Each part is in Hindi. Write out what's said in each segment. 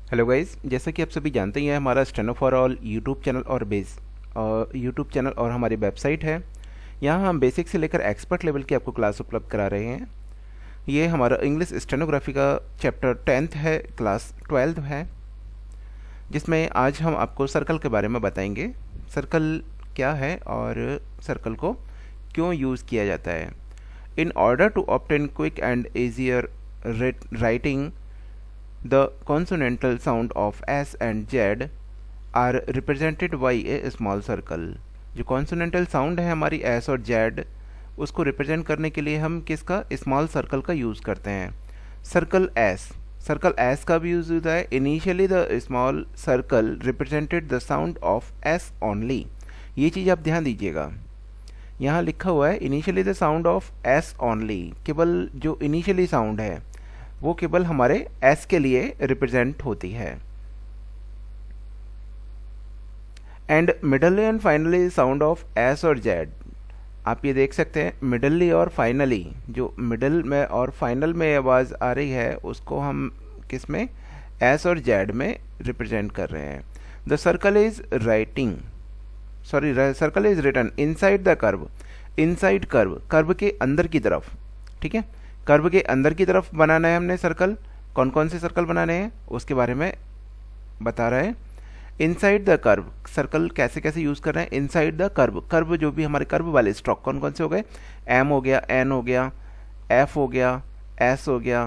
हेलो गाइस, जैसा कि आप सभी जानते ही हैं, हमारा steno for all YouTube channel और हमारी वेबसाइट है। यहाँ हम बेसिक से लेकर एक्सपर्ट लेवल की आपको क्लास उपलब्ध करा रहे हैं। ये हमारा इंग्लिश स्टेनोग्राफी का चैप्टर 10th है, क्लास 12 है, जिसमें आज हम आपको सर्कल के बारे में बताएंगे। सर्कल क्या है और सर्कल को क्यों यूज़ किया जाता है। In order to obtain quick and easier writing, the consonantal sound of S and Z are represented by a small circle। जो कॉन्सोनेंटल साउंड है हमारी S और Z, उसको रिप्रेजेंट करने के लिए हम किसका स्मॉल सर्कल का यूज़ करते हैं। सर्कल S का भी यूज़ होता है। Initially the small circle represented the sound of S only. ये चीज़ आप ध्यान दीजिएगा, यहाँ लिखा हुआ है initially the sound of S only. केवल जो इनिशियली साउंड है वो केवल हमारे S के लिए रिप्रेजेंट होती है। And मिडली and finally sound of S और Z, आप ये देख सकते हैं मिडली और फाइनली, जो मिडल में और फाइनल में आवाज़ आ रही है उसको हम किस में, S और Z में रिप्रेजेंट कर रहे हैं। The circle is circle is written inside the curve. Inside curve के अंदर की तरफ, ठीक है। कर्व के अंदर की तरफ बनाना है हमने सर्कल। कौन कौन से सर्कल बनाने हैं उसके बारे में बता रहे हैं। इनसाइड द कर्व, सर्कल कैसे कैसे यूज कर रहे हैं। इनसाइड द कर्व जो भी हमारे कर्व वाले स्ट्रोक कौन कौन से हो गए, एम हो गया, एन हो गया, एफ हो गया, एस हो गया,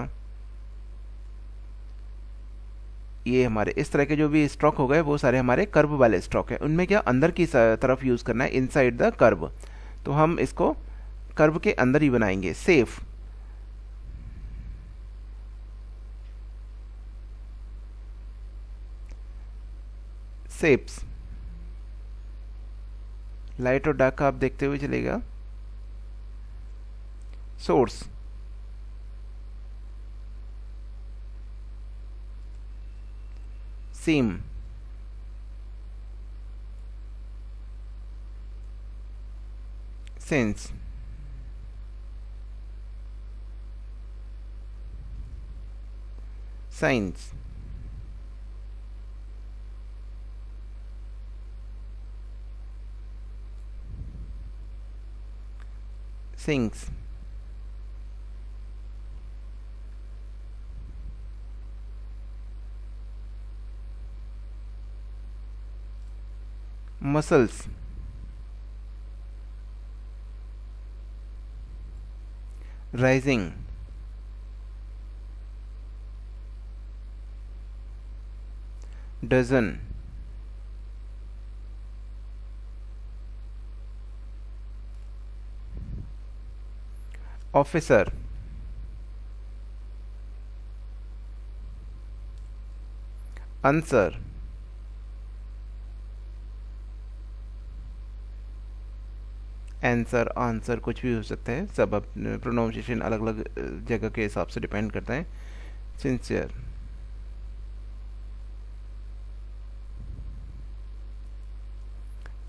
ये हमारे इस तरह के जो भी स्ट्रोक हो गए वो सारे हमारे कर्व वाले स्ट्रोक है। उनमें क्या अंदर की तरफ यूज करना है, इनसाइड द कर्व। तो हम इसको कर्व के अंदर ही बनाएंगे। सेफ, शेप्स, लाइट और डार्क का आप देखते हुए चलेगा। Source, seem, sense, science, sinks, muscles, rising, dozen, officer, answer, answer कुछ भी हो सकता है, सब अपने प्रोनाउंसिएशन अलग अलग जगह के हिसाब से डिपेंड करता है। सिंसियर,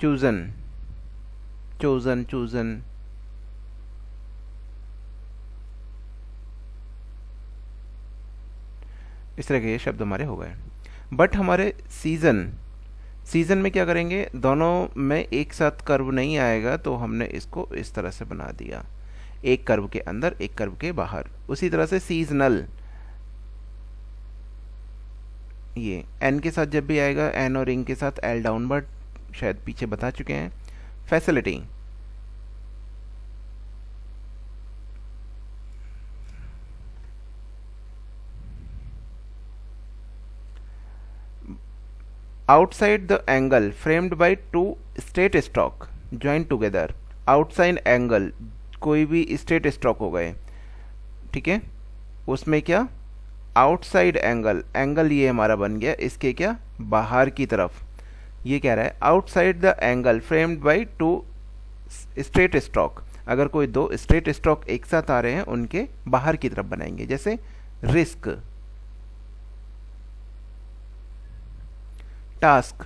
चूजन, चूजन, इस तरह के ये शब्द हमारे हो गए। बट हमारे सीजन में क्या करेंगे, दोनों में एक साथ कर्व नहीं आएगा, तो हमने इसको इस तरह से बना दिया, एक कर्व के अंदर एक कर्व के बाहर। उसी तरह से सीजनल, ये एन के साथ जब भी आएगा, एन और इंग के साथ एल डाउनवर्ड, शायद पीछे बता चुके हैं। Facility, outside the angle framed by two straight stroke join together. Outside angle, कोई भी स्ट्रेट स्ट्रोक हो गए, ठीक है, उसमें क्या आउटसाइड एंगल ये हमारा बन गया इसके क्या बाहर की तरफ। ये कह रहा है outside the angle framed by two straight stroke. अगर कोई दो स्ट्रेट स्ट्रोक एक साथ आ रहे हैं उनके बाहर की तरफ बनाएंगे। जैसे risk, task,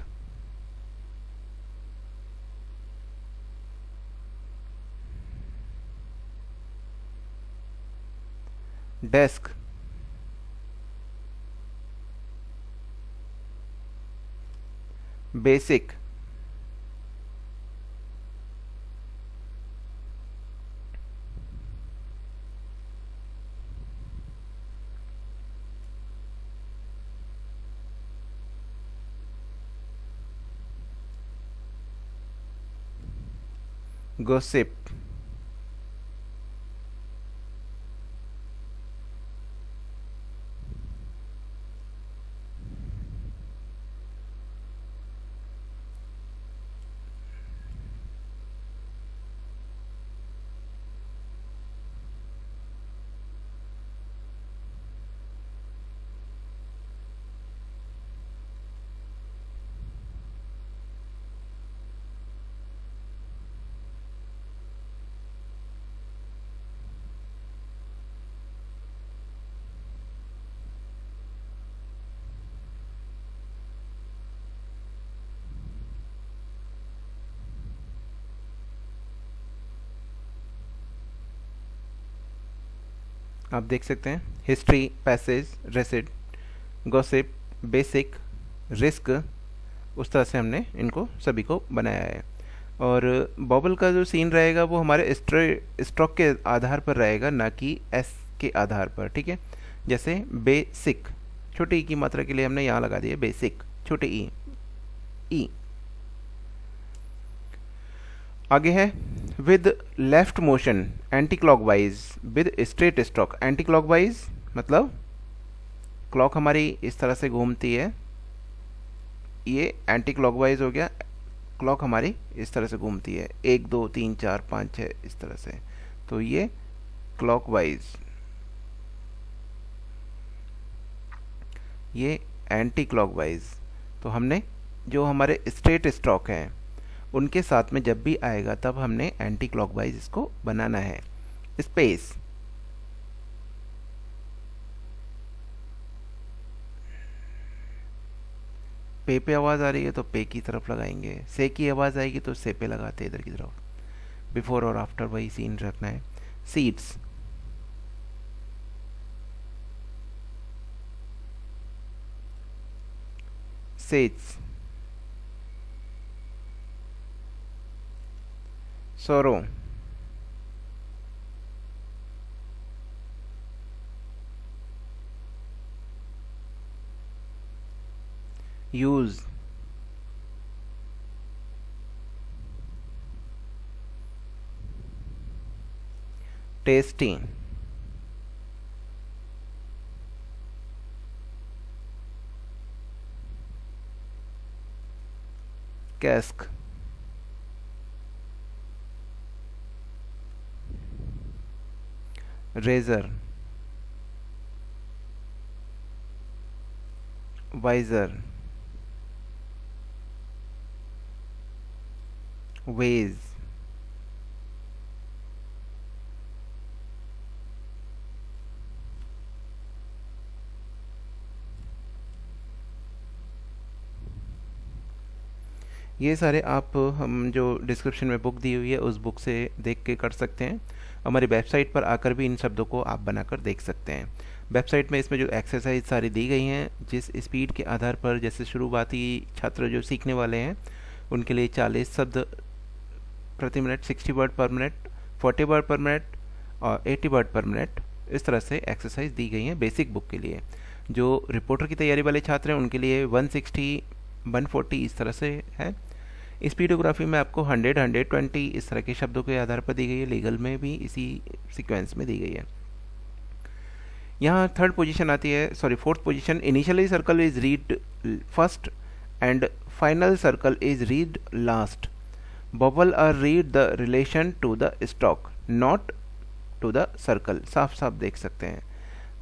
desk, basic, gossip, आप देख सकते हैं history, passage, reside, gossip, basic, risk, उस तरह से हमने इनको सभी को बनाया है। और बॉबल का जो सीन रहेगा वो हमारे स्ट्रोक के आधार पर रहेगा, ना कि एस के आधार पर, ठीक है। जैसे बेसिक, छोटे ई की मात्रा के लिए हमने यहाँ लगा दिया बेसिक, छोटे ई। आगे है with left motion anti clockwise with straight stroke. Anti clockwise मतलब क्लॉक हमारी इस तरह से घूमती है, ये एंटी क्लॉकवाइज हो गया। क्लॉक हमारी इस तरह से घूमती है 1 2 3 4 5 6 इस तरह से, तो ये क्लॉकवाइज, ये एंटी क्लॉकवाइज। तो हमने जो हमारे स्ट्रेट स्ट्रोक हैं उनके साथ में जब भी आएगा तब हमने एंटी क्लॉकवाइज इसको बनाना है। स्पेस, पे आवाज़ आ रही है तो पे की तरफ लगाएंगे, से की आवाज़ आएगी तो से पे लगाते इधर की तरफ, बिफोर और आफ्टर वही सीन रखना है। Seats, sets, sorrow, use, tasty, cask, razor, visor, wage, ये सारे आप हम जो डिस्क्रिप्शन में बुक दी हुई है उस बुक से देख के कर सकते हैं। हमारी वेबसाइट पर आकर भी इन शब्दों को आप बनाकर देख सकते हैं। वेबसाइट में इसमें जो एक्सरसाइज सारी दी गई हैं, जिस स्पीड के आधार पर, जैसे शुरुआती छात्र जो सीखने वाले हैं उनके लिए 40 शब्द प्रति मिनट, 60 वर्ड पर मिनट, 40 वर्ड पर मिनट और 80 वर्ड पर मिनट, इस तरह से एक्सरसाइज दी गई हैं बेसिक बुक के लिए। जो रिपोर्टर की तैयारी वाले छात्र हैं उनके लिए 160, 140 इस तरह से है। स्पीडोग्राफी में आपको 100, 120 इस तरह के शब्दों के आधार पर दी गई है। लीगल में भी इसी सीक्वेंस में दी गई है। यहाँ थर्ड पोजीशन आती है, sorry fourth position, initially circle is read first and final circle is read last. Bubble are read the relation to the stock not to the circle. साफ साफ देख सकते हैं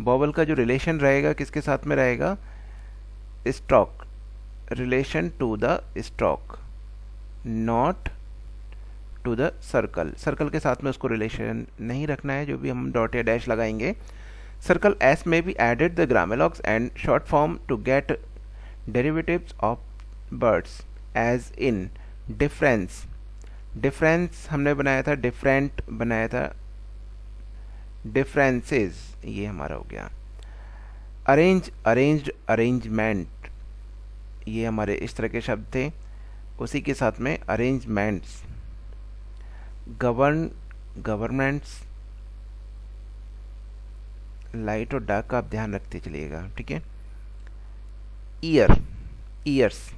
बबल का जो रिलेशन रहेगा किसके साथ में रहेगा, stock, relation to the stock not to the circle. Circle के साथ में उसको रिलेशन नहीं रखना है, जो भी हम डॉट या डैश लगाएंगे। सर्कल एस में be added the grammalogues and short form to get derivatives of words as in difference. Difference हमने बनाया था, डिफरेंट बनाया था, डिफरेंसेस ये हमारा हो गया। अरेंज, अरेंज्ड, अरेंजमेंट, ये हमारे इस तरह के शब्द थे। उसी के साथ में अरेंजमेंट्स, गवर्नमेंट्स, लाइट और डार्क का आप ध्यान रखते चलिएगा, ठीक है। ईयर्स,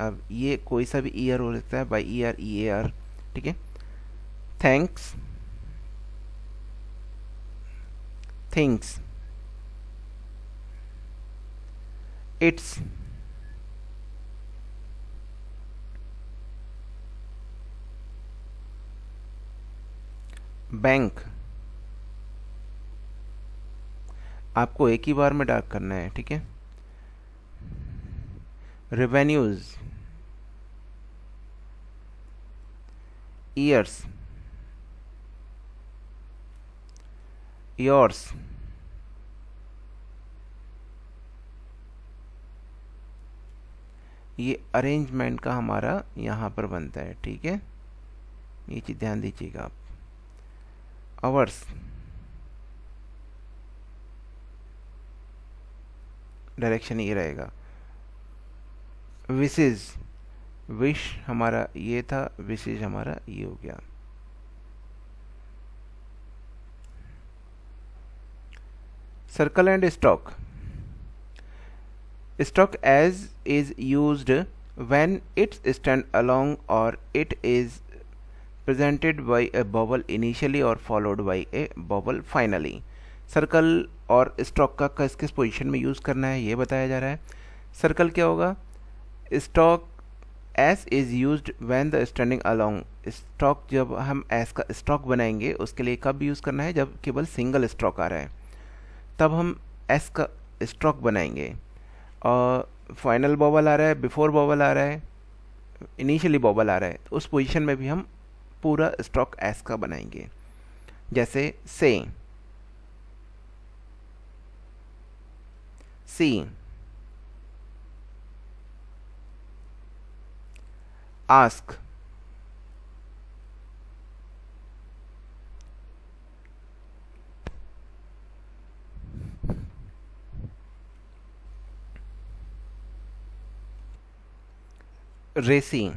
अब ये कोई सा भी ईयर हो सकता है, by year, E A R, ठीक है। थैंक्स, थिंग्स, इट्स, बैंक, आपको एक ही बार में डार्क करना है, ठीक है। रेवेन्यूज, ईयर्स, योर्स, ये अरेंजमेंट का हमारा यहाँ पर बनता है, ठीक है। ये चीज़ ध्यान दीजिएगा आप। आवर्स, डायरेक्शन ये रहेगा। विशेज, विश हमारा ये था, विशेज हमारा ये हो गया। Circle and stock, stock as is used when it's stand along or it is presented by a vowel initially or followed by a vowel finally। Circle और स्टॉक का किस किस पोजीशन में यूज़ करना है ये बताया जा रहा है। सर्कल क्या होगा, stock S is used when the standing along, stock जब हम एस का स्टॉक बनाएंगे उसके लिए कब यूज़ करना है, जब केवल सिंगल स्टॉक आ रहा है तब हम एस का स्टॉक बनाएंगे। और फाइनल बॉबल आ रहा है, बिफोर बॉबल आ रहा है, इनिशियली बॉबल आ रहा है, तो उस पोजीशन में भी हम पूरा स्टॉक एस का बनाएंगे। जैसे say, see, ask, racy,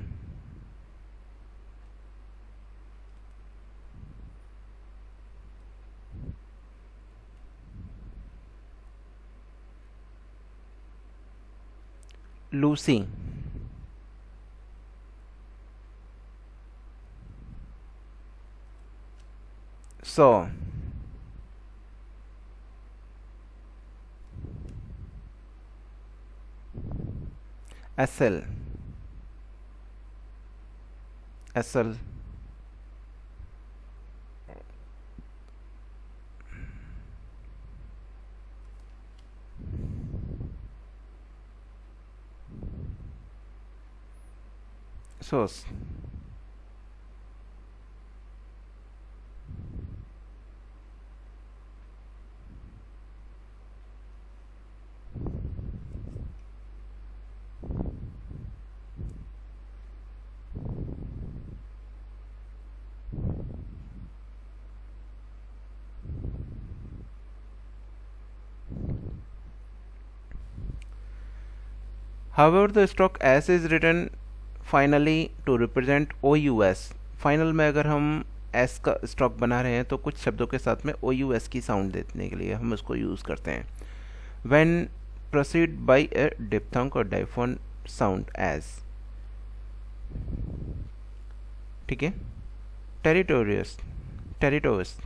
Lucy, so, easel, easel, sauce, however the stock S is written finally to represent OUS। Final में अगर हम S का स्टॉक बना रहे हैं तो कुछ शब्दों के साथ में OUS की साउंड देने के लिए हम उसको यूज़ करते हैं। when proceed by a diphthong or diphthong sound as, ठीक है। टेरिटोरियस, टेरिटोरियस,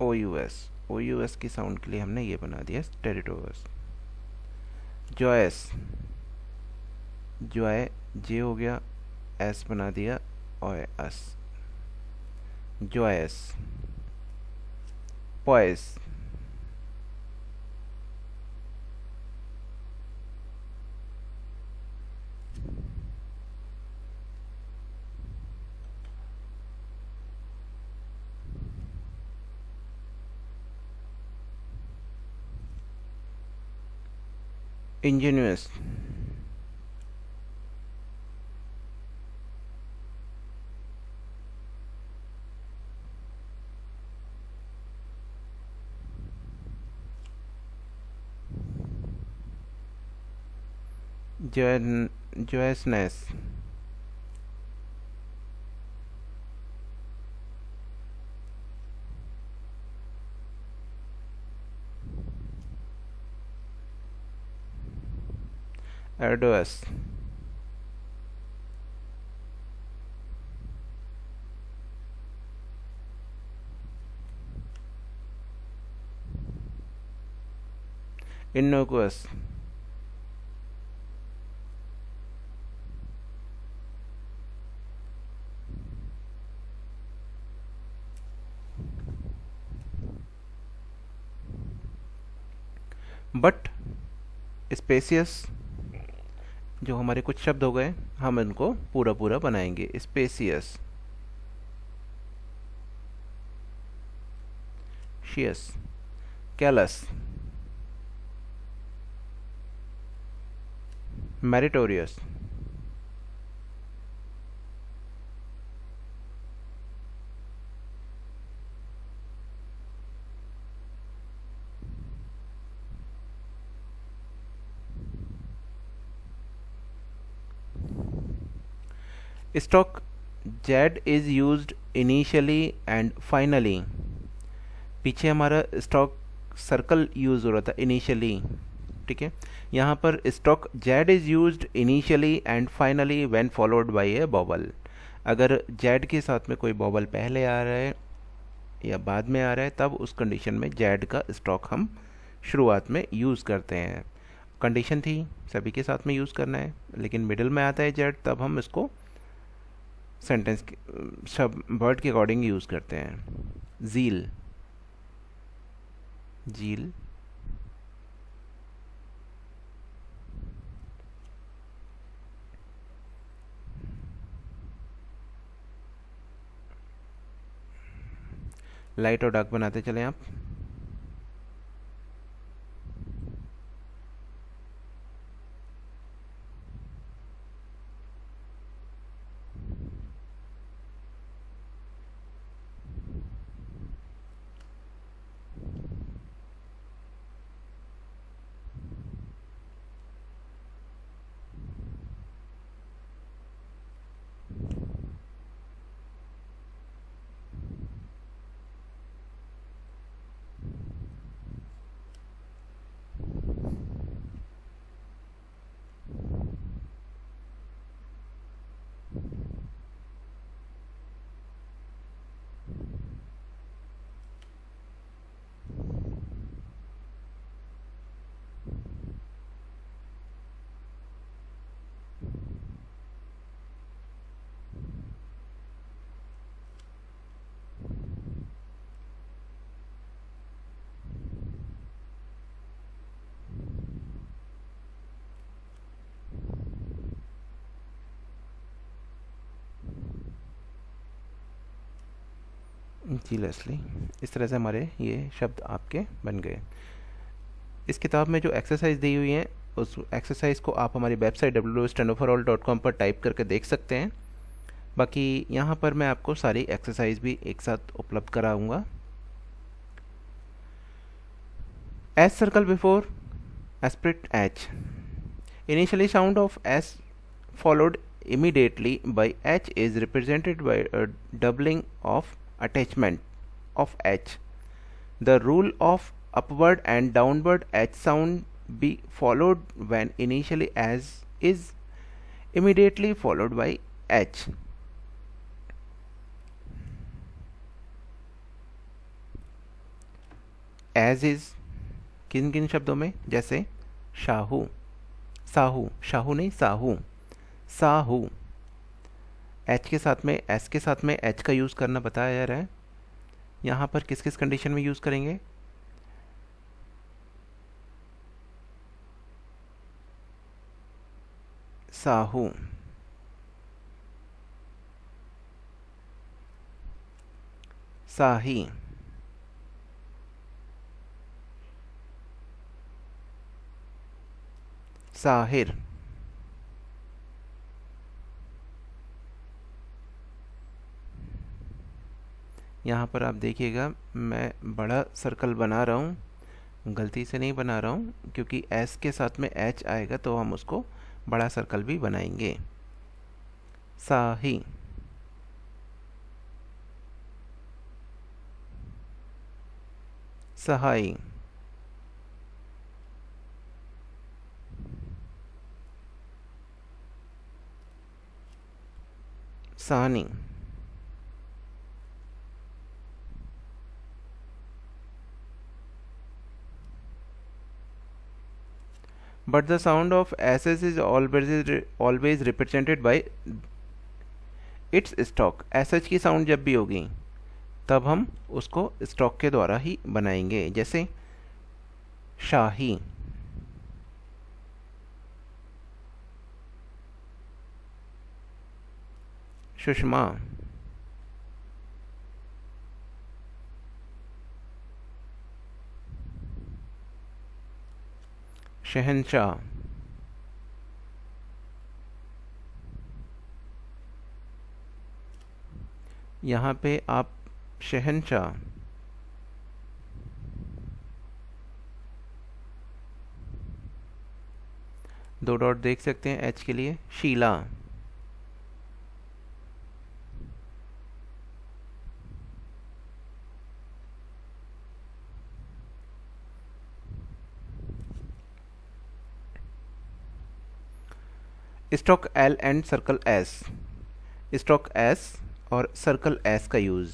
OUS, OUS की साउंड के लिए हमने ये बना दिया टेरिटोरियस। जॉयस, जॉय जे हो गया, एस बना दिया और S, joyous. Pious, ingenious, joyousness, arduous, innocuous, but spacious. जो हमारे कुछ शब्द हो गए हम इनको पूरा पूरा बनाएंगे। स्पेसियस, शियस, callous, meritorious, stock, Z is used initially and finally. पीछे हमारा स्टॉक सर्कल यूज हो रहा था इनिशियली, ठीक है। यहाँ पर stock Z is used initially and finally when followed by a vowel. अगर जेड के साथ में कोई बॉबल पहले आ रहा है या बाद में आ रहा है तब उस कंडीशन में जेड का स्टॉक हम शुरुआत में यूज़ करते हैं। कंडीशन थी सभी के साथ में यूज़ करना है, लेकिन मिडिल में आता है जेड तब हम इसको सेंटेंस सब वर्ड के अकॉर्डिंग यूज़ करते हैं। जील, जील, लाइट और डार्क बनाते चलें आप। जी लेस्ली, इस तरह से हमारे ये शब्द आपके बन गए। इस किताब में जो एक्सरसाइज दी हुई हैं उस एक्सरसाइज को आप हमारी वेबसाइट www.stenoforall.com पर टाइप करके देख सकते हैं। बाकी यहाँ पर मैं आपको सारी एक्सरसाइज भी एक साथ उपलब्ध कराऊंगा। S circle before Esprit H, initially sound of S followed immediately by H is represented by a doubling of attachment of H. The rule of upward and downward H sound be followed when initially as is immediately followed by H. As is किन किन शब्दों में, जैसे शाहू, साहू, शाहू नहीं साहू, साहू। एच के साथ में, एस के साथ में एच का यूज़ करना बताया जा रहा है। यहाँ पर किस किस कंडीशन में यूज़ करेंगे, साहू, साही, साहिर, यहाँ पर आप देखिएगा मैं बड़ा सर्कल बना रहा हूँ, गलती से नहीं बना रहा हूँ, क्योंकि एस के साथ में एच आएगा तो हम उसको बड़ा सर्कल भी बनाएंगे। साही, सहाई, सानी, but the sound of ss is always represented by its stock। sh की साउंड जब भी होगी तब हम उसको स्टॉक के द्वारा ही बनाएंगे, जैसे शाही, सुषमा, शहंशाह, यहाँ पे आप शहंशाह, दो डॉट देख सकते हैं एच के लिए, Sheila, stock L and circle S. Stock S और सर्कल एस का use.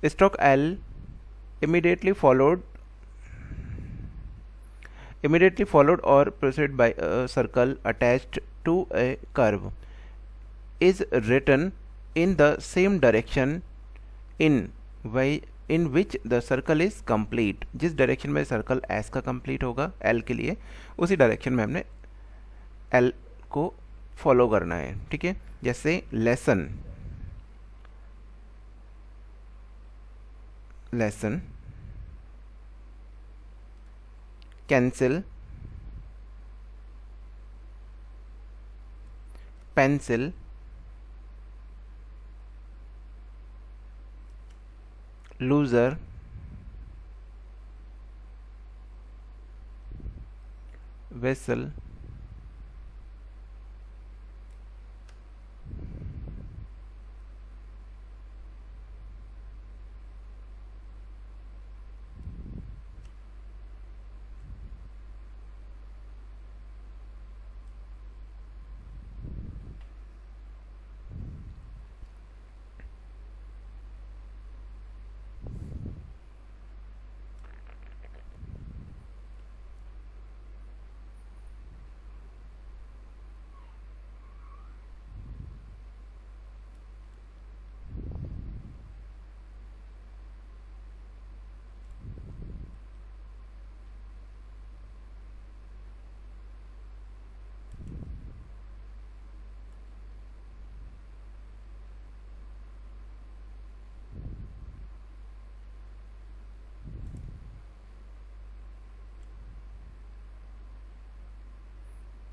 Stock L immediately followed or preceded by a circle attached to a curve is written in the same direction in which the circle is complete। जिस डायरेक्शन में सर्कल एस का कंप्लीट होगा एल के लिए, उसी डायरेक्शन में हमने एल को फॉलो करना है। ठीक है, जैसे lesson, lesson, cancel, pencil, loser, vessel,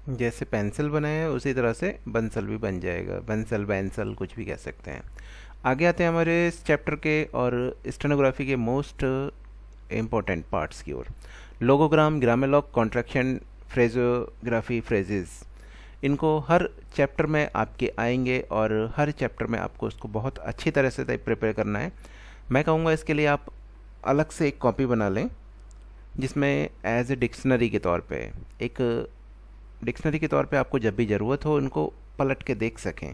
जैसे पेंसिल बनाया है उसी तरह से बंसल भी बन जाएगा। बंसल, बैंसल, कुछ भी कह सकते हैं। आगे आते हैं हमारे इस चैप्टर के और स्टेनोग्राफी के मोस्ट इम्पोर्टेंट पार्ट्स की ओर। लोगोग्राम, ग्रामेलॉग, कॉन्ट्रैक्शन, फ्रेजोग्राफी, फ्रेजेस, इनको हर चैप्टर में आपके आएंगे और हर चैप्टर में आपको इसको बहुत अच्छी तरह से प्रिपेयर करना है। मैं कहूँगा इसके लिए आप अलग से एक कॉपी बना लें, जिसमें एज ए डिक्शनरी के तौर पे, एक डिक्शनरी के तौर पे आपको जब भी ज़रूरत हो इनको पलट के देख सकें।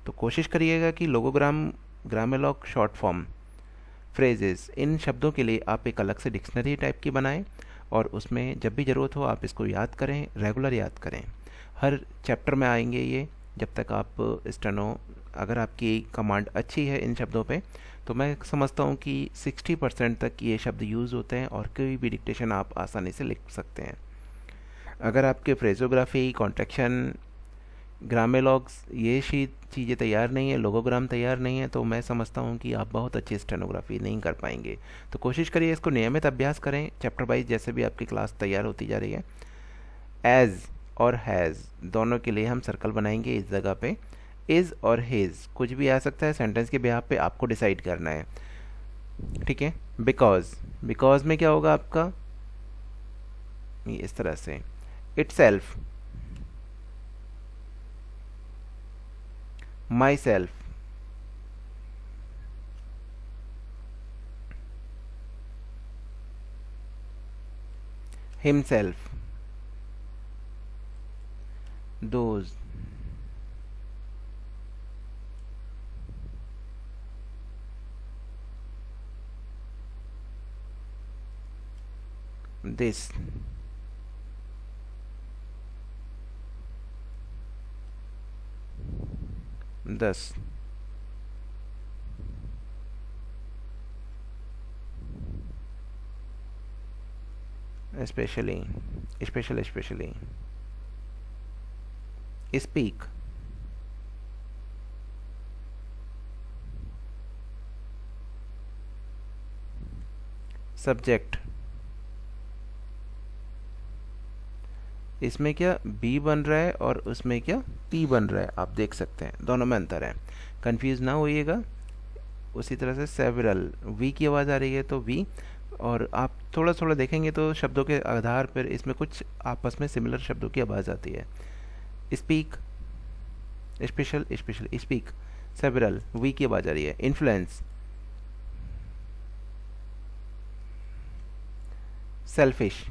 तो कोशिश करिएगा कि लोगोग्राम, ग्रामेलॉग, शॉर्ट फॉर्म, फ्रेजेस, इन शब्दों के लिए आप एक अलग से डिक्शनरी टाइप की बनाएं और उसमें जब भी ज़रूरत हो आप इसको याद करें, रेगुलर याद करें। हर चैप्टर में आएंगे ये, जब तक आप स्टेनो, अगर आपकी कमांड अच्छी है इन शब्दों पे, तो मैं समझता हूँ कि 60% तक ये शब्द यूज़ होते हैं और कोई भी डिक्टेशन आप आसानी से लिख सकते हैं। अगर आपके फ्रेजोग्राफी, कॉन्ट्रैक्शन, ग्रामेलॉग्स, ये चीज़ें तैयार नहीं है, लोगोग्राम तैयार नहीं है, तो मैं समझता हूँ कि आप बहुत अच्छी स्टेनोग्राफी नहीं कर पाएंगे। तो कोशिश करिए इसको नियमित अभ्यास करें, चैप्टर वाइज जैसे भी आपकी क्लास तैयार होती जा रही है। एज और हैज़ दोनों के लिए हम सर्कल बनाएंगे इस जगह पे। इज़ और हिज कुछ भी आ सकता है, सेंटेंस के बिहाफ पे आपको डिसाइड करना है। ठीक है, बिकॉज, बिकॉज में क्या होगा आपका, इस तरह से itself, myself, himself, those, this, thus, especially, especially, speak, subject, इसमें क्या बी बन रहा है और उसमें क्या पी बन रहा है, आप देख सकते हैं दोनों में अंतर है, कंफ्यूज ना होइएगा। उसी तरह से सेवरल, वी की आवाज़ आ रही है तो वी, और आप थोड़ा थोड़ा देखेंगे तो शब्दों के आधार पर इसमें कुछ आपस में सिमिलर शब्दों की आवाज़ आती है। Speak, special, speak, several, V की आवाज़ आ रही है। इन्फ्लुएंस, सेल्फिश,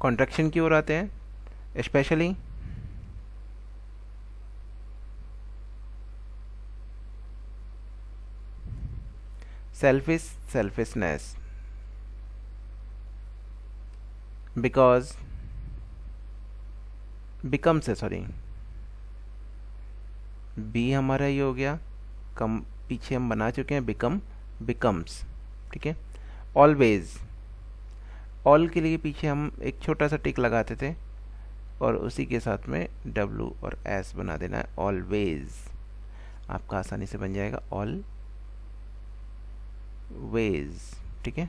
कॉन्ट्रैक्शन की ओर आते हैं, specially, selfish, selfishness, because, becomes है, सॉरी, बी हमारा ये हो गया, कम पीछे हम बना चुके हैं, बिकम, बिकम्स, ठीक है। ऑलवेज, ऑल के लिए पीछे हम एक छोटा सा टिक लगाते थे और उसी के साथ में W और S बना देना है, ऑलवेज, आपका आसानी से बन जाएगा ऑल वेज, ठीक है।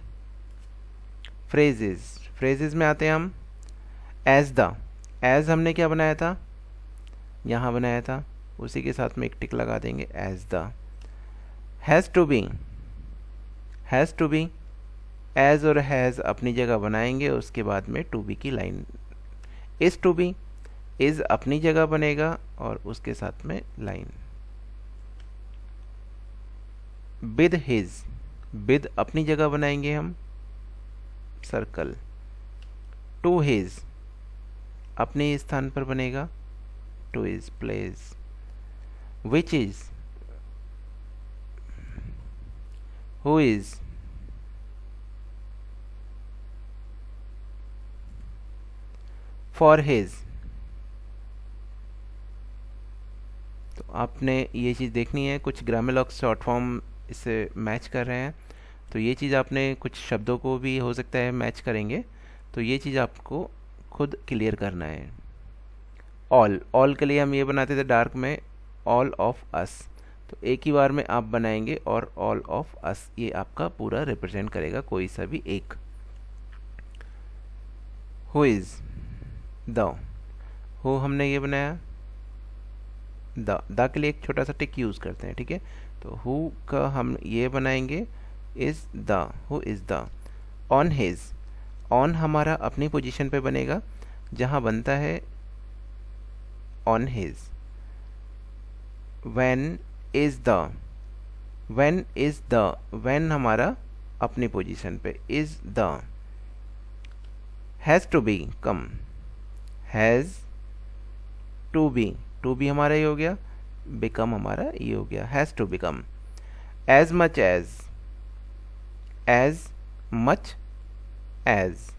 फ्रेजेस, फ्रेजेस में आते हैं हम, एज द, एज हमने क्या बनाया था, यहाँ बनाया था, उसी के साथ में एक टिक लगा देंगे, as the. Has to be, has to be, as और हैज़ अपनी जगह बनाएंगे, उसके बाद में टू बी की line. Is to be, is अपनी जगह बनेगा और उसके साथ में लाइन। विद हिज, विद अपनी जगह बनाएंगे हम, सर्कल। टू हिज, अपने स्थान पर बनेगा, to his place. Which is, who is, for his. तो आपने ये चीज़ देखनी है, कुछ ग्रामेलॉक्स शॉर्ट फॉर्म इससे मैच कर रहे हैं, तो ये चीज़ आपने कुछ शब्दों को भी हो सकता है मैच करेंगे, तो ये चीज़ आपको खुद क्लियर करना है। ऑल, ऑल के लिए हम ये बनाते थे डार्क में, ऑल ऑफ अस, तो एक ही बार में आप बनाएंगे और ऑल ऑफ अस ये आपका पूरा रिप्रेजेंट करेगा कोई सा भी एक। हु इज़, द, हो हमने ये बनाया, द के लिए एक छोटा सा टिक यूज़ करते हैं, ठीक है। तो हु का हम ये बनाएंगे, is the, who is the. On his, on हमारा अपनी पोजीशन पे बनेगा, जहाँ बनता है on his. When is the, when is the, when हमारा अपनी पोजीशन पे, is the. Has to be, come, has to be हमारा ये हो गया, बिकम हमारा ये हो गया, has to become. As much as, as much as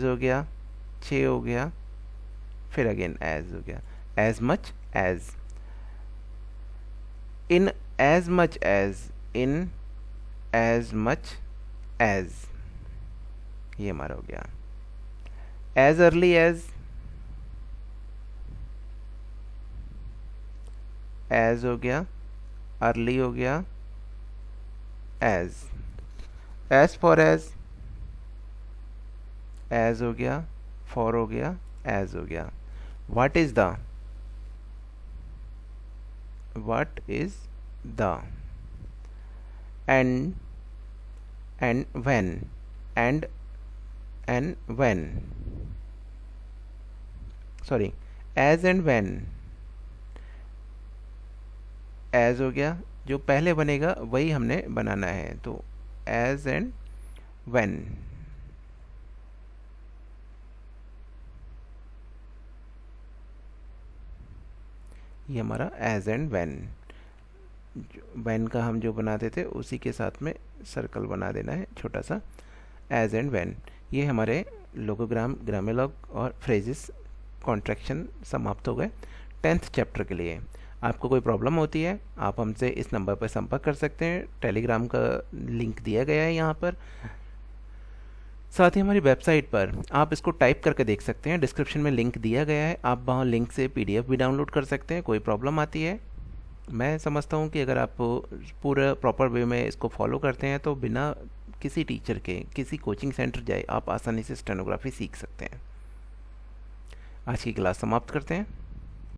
हो गया, 6 हो गया, फिर अगेन एज हो गया, एज मच एज। इन एज मच एज, इन एज मच एज, ये हमारा हो गया। एज अर्ली एज हो गया, अर्ली हो गया, एज फॉर एज हो गया, फॉर हो गया, एज हो गया। What is the, what is the, and when, and when, sorry, as and when, as हो गया, जो पहले बनेगा वही हमने बनाना है, तो as and when। ये हमारा as and when, when का हम जो बनाते थे उसी के साथ में सर्कल बना देना है छोटा सा, as and when। ये हमारे लोगोग्राम, ग्रामेलॉग और फ्रेजेस कॉन्ट्रैक्शन समाप्त हो गए 10th चैप्टर के लिए। आपको कोई प्रॉब्लम होती है आप हमसे इस नंबर पर संपर्क कर सकते हैं, टेलीग्राम का लिंक दिया गया है यहाँ पर, साथ ही हमारी वेबसाइट पर आप इसको टाइप करके देख सकते हैं, डिस्क्रिप्शन में लिंक दिया गया है, आप वहाँ लिंक से PDF भी डाउनलोड कर सकते हैं। कोई प्रॉब्लम आती है, मैं समझता हूँ कि अगर आप पूरा प्रॉपर वे में इसको फॉलो करते हैं तो बिना किसी टीचर के किसी कोचिंग सेंटर जाए आप आसानी से स्टेनोग्राफी सीख सकते हैं। आज की क्लास समाप्त करते हैं।